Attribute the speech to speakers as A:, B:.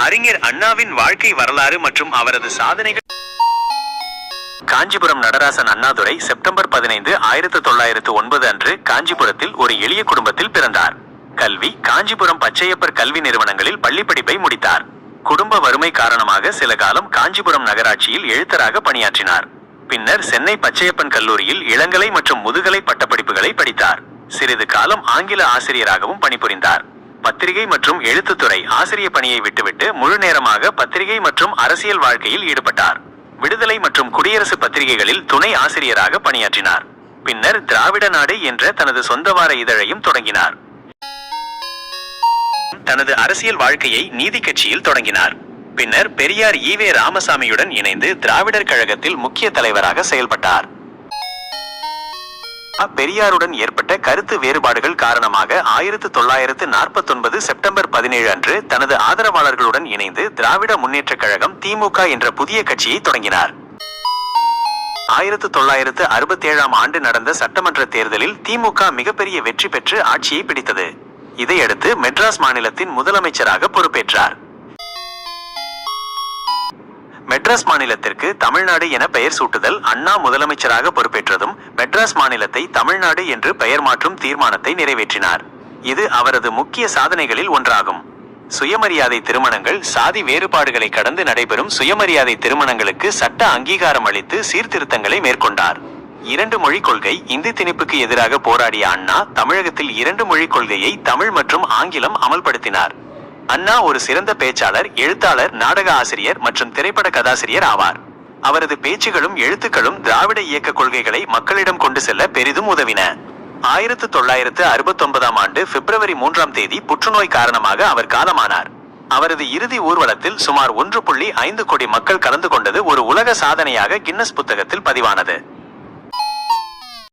A: அறிஞர் அண்ணாவின் வாழ்க்கை வரலாறு மற்றும் அவரது சாதனைகள். காஞ்சிபுரம் நடராசன் அண்ணாதுரை செப்டம்பர் 15, 1909 அன்று காஞ்சிபுரத்தில் ஒரு எளிய குடும்பத்தில் பிறந்தார். கல்வி: காஞ்சிபுரம் பச்சையப்பர் கல்வி நிறுவனங்களில் பள்ளிப்படிப்பை முடித்தார். குடும்ப வறுமை காரணமாக சில காலம் காஞ்சிபுரம் நகராட்சியில் எழுத்தராக பணியாற்றினார். பின்னர் சென்னை பச்சையப்பன் கல்லூரியில் இளங்கலை மற்றும் முதுகலை பட்டப்படிப்புகளை படித்தார். சிறிது காலம் ஆங்கில ஆசிரியராகவும் பணிபுரிந்தார். பத்திரிகை மற்றும் எழுத்துத்துறை ஆசிரிய பணியை விட்டுவிட்டு முழு நேரமாக பத்திரிகை மற்றும் அரசியல் வாழ்க்கையில் ஈடுபட்டார். விடுதலை மற்றும் குடியரசு பத்திரிகைகளில் துணை ஆசிரியராக பணியாற்றினார். பின்னர் திராவிட நாடு என்ற தனது சொந்த வார இதழையும் தொடங்கினார். தனது அரசியல் வாழ்க்கையை நீதி கட்சியில் தொடங்கினார். பின்னர் பெரியார் ஈவே ராமசாமியுடன் இணைந்து திராவிடர் கழகத்தில் முக்கிய தலைவராக செயல்பட்டார். பெரியாருடன் ஏற்பட்ட கருத்து வேறுபாடுகள் காரணமாக 1949 செப்டம்பர் 17 அன்று தனது ஆதரவாளர்களுடன் இணைந்து திராவிட முன்னேற்ற கழகம் திமுக என்ற புதிய கட்சியை தொடங்கினார். 1967 ஆண்டு நடந்த சட்டமன்ற தேர்தலில் திமுக மிகப்பெரிய வெற்றி பெற்று ஆட்சியை பிடித்தது. இதையடுத்து மெட்ராஸ் மாநிலத்தின் முதலமைச்சராக பொறுப்பேற்றார். மெட்ராஸ் மாநிலத்திற்கு தமிழ்நாடு என பெயர் சூட்டுதல், அண்ணா முதலமைச்சராக பொறுப்பேற்றதும் மெட்ராஸ் மாநிலத்தை தமிழ்நாடு என்று பெயர் மாற்றும் தீர்மானத்தை நிறைவேற்றினார். இது அவரது முக்கிய சாதனைகளில் ஒன்றாகும். சுயமரியாதை திருமணங்கள்: சாதி வேறுபாடுகளை கடந்து நடைபெறும் சுயமரியாதை திருமணங்களுக்கு சட்ட அங்கீகாரம் அளித்து சீர்திருத்தங்களை மேற்கொண்டார். 2 மொழி கொள்கை: இந்தி திணிப்புக்கு எதிராக போராடிய அண்ணா தமிழகத்தில் 2 மொழி கொள்கையை தமிழ் மற்றும் ஆங்கிலம் அமல்படுத்தினார். அண்ணா ஒரு சிறந்த பேச்சாளர், எழுத்தாளர், நாடக ஆசிரியர் மற்றும் திரைப்பட கதாசிரியர் ஆவார். அவரது பேச்சுகளும் எழுத்துக்களும் திராவிட இயக்க கொள்கைகளை மக்களிடம் கொண்டு செல்ல பெரிதும் உதவின. 1969 ஆண்டு பிப்ரவரி 3 புற்றுநோய் காரணமாக அவர் காலமானார். அவரது இறுதி ஊர்வலத்தில் சுமார் 1.5 கோடி மக்கள் கலந்து கொண்டது ஒரு உலக சாதனையாக கின்னஸ் புத்தகத்தில் பதிவானது.